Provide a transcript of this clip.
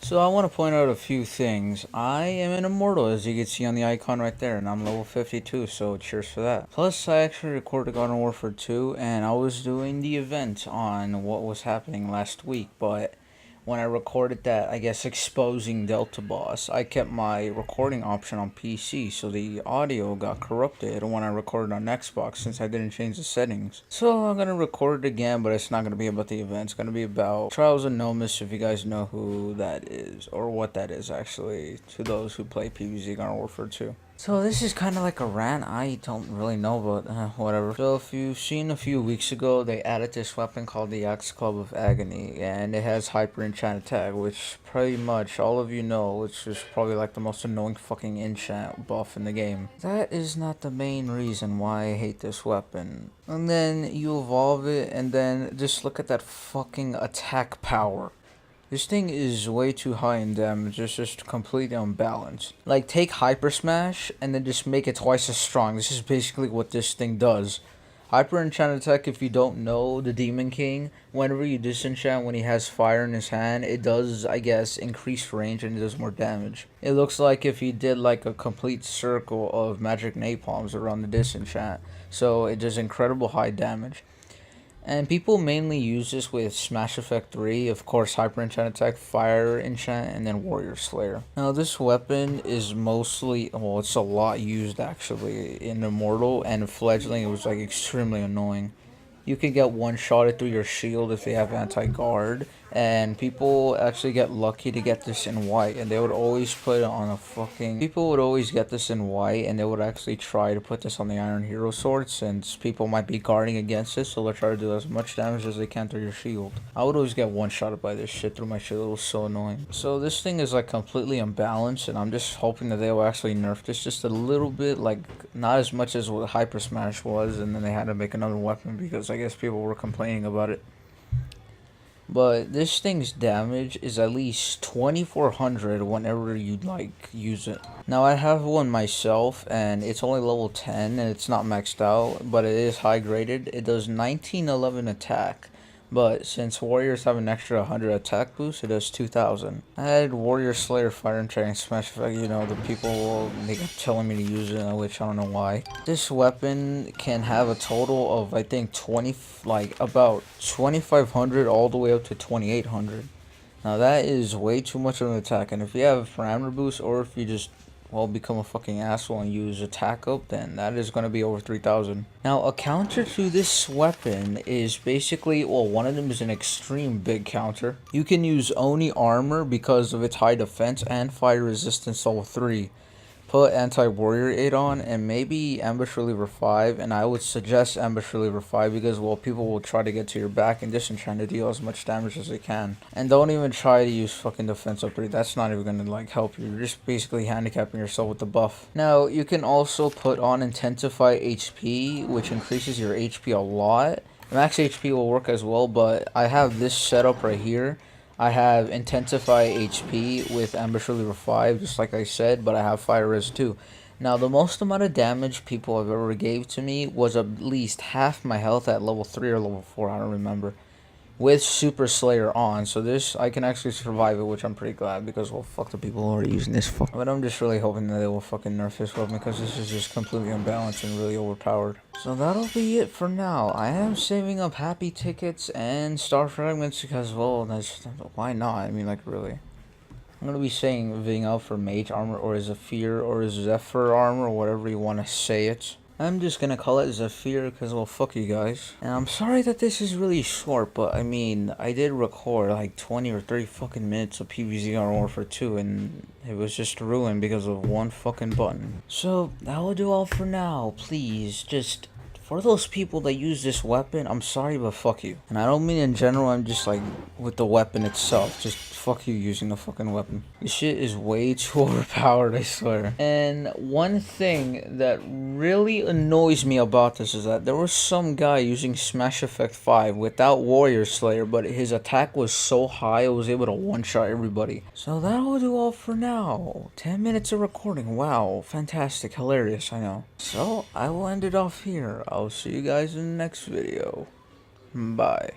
So I want to point out a few things. I am an immortal, as you can see on the icon right there, and I'm level 52, so cheers for that. Plus, I actually recorded God of Warfare 2, and I was doing the event on what was happening last week, but when I recorded that, I guess, exposing Delta Boss, I kept my recording option on PC, so the audio got corrupted when I recorded on Xbox since I didn't change the settings. So I'm gonna record it again, but it's not gonna be about the event. It's gonna be about Trials of Nomus, if you guys know who that is, or what that is actually, to those who play PvZ Garden Warfare 2. So this is kind of like a rant. I don't really know, but whatever. So if you've seen a few weeks ago, they added this weapon called the Axe Club of Agony, and it has hyper enchant attack, which pretty much all of you know, which is probably like the most annoying fucking enchant buff in the game. That is not the main reason why I hate this weapon. And then you evolve it, and then just look at that fucking attack power. This thing is way too high in damage, it's just completely unbalanced. Like, take Hyper Smash, and then just make it twice as strong. This is basically what this thing does. Hyper Enchant Attack, if you don't know the Demon King, whenever you disenchant when he has fire in his hand, it does, I guess, increase range and it does more damage. It looks like if he did like a complete circle of magic napalms around the disenchant, so it does incredible high damage. And people mainly use this with Smash Effect 3, of course Hyper Enchant Attack, Fire Enchant, and then Warrior Slayer. Now this weapon is mostly, well, it's a lot used actually in Immortal, and Fledgling it was like extremely annoying. You can get one-shotted through your shield if they have anti-guard, and people actually get lucky to get this in white, and they would always put it on a fucking... People would always get this in white, and they would actually try to put this on the Iron Hero sword, since people might be guarding against it, so they'll try to do as much damage as they can through your shield. I would always get one-shotted by this shit through my shield, it was so annoying. So this thing is like completely unbalanced, and I'm just hoping that they will actually nerf this just a little bit, like not as much as what Hyper Smash was, and then they had to make another weapon because I guess people were complaining about it. But this thing's damage is at least 2400 whenever you like use it. Now I have one myself and it's only level 10 and it's not maxed out, but it is high graded. It does 1911 attack. But since warriors have an extra 100 attack boost, it does 2000. I had Warrior Slayer, Fire and Training Smash Effect, you know, the people, they kept telling me to use it, which I don't know why. This weapon can have a total of, I think, about 2500 all the way up to 2800. Now that is way too much of an attack, and if you have parameter boost, or if you just become a fucking asshole and use attack up, then that is going to be over 3000. Now, a counter to this weapon is basically, well, one of them is an extreme big counter. You can use Oni armor because of its high defense and fire resistance level 3. Put anti-warrior 8 on, and maybe ambush reliever 5, and I would suggest ambush reliever 5 because, well, people will try to get to your back and disenchant to deal as much damage as they can. And don't even try to use fucking defense up 3, that's not even gonna like help you, you're just basically handicapping yourself with the buff. Now, you can also put on intensify HP, which increases your HP a lot. Max HP will work as well, but I have this setup right here. I have Intensify HP with Ambush Reliever 5, just like I said, but I have Fire Res too. Now, the most amount of damage people have ever gave to me was at least half my health at level 3 or level 4, I don't remember, with Super Slayer on. So this, I can actually survive it, which I'm pretty glad, because, well, fuck the people who are using this fuck. But I'm just really hoping that they will fucking nerf this weapon, because this is just completely unbalanced and really overpowered. So that'll be it for now. I am saving up happy tickets and star fragments because, well, why not? I mean, like, really. I'm gonna be saving up for mage armor or Zephyr or Zephyr armor or whatever you want to say it. I'm just gonna call it Zephyr because, well, fuck you guys. And I'm sorry that this is really short, but I mean, I did record like 20 or 30 fucking minutes of PvZ on Warfare 2 and it was just ruined because of one fucking button. So, that will do all for now. Please, just... for those people that use this weapon, I'm sorry, but fuck you. And I don't mean in general, I'm just like with the weapon itself. Just fuck you using the fucking weapon. This shit is way too overpowered, I swear. And one thing that really annoys me about this is that there was some guy using Smash Effect 5 without Warrior Slayer, but his attack was so high it was able to one-shot everybody. So that'll do all for now. 10 minutes of recording. Wow, fantastic, hilarious, I know. So I will end it off here. I'll see you guys in the next video. Bye.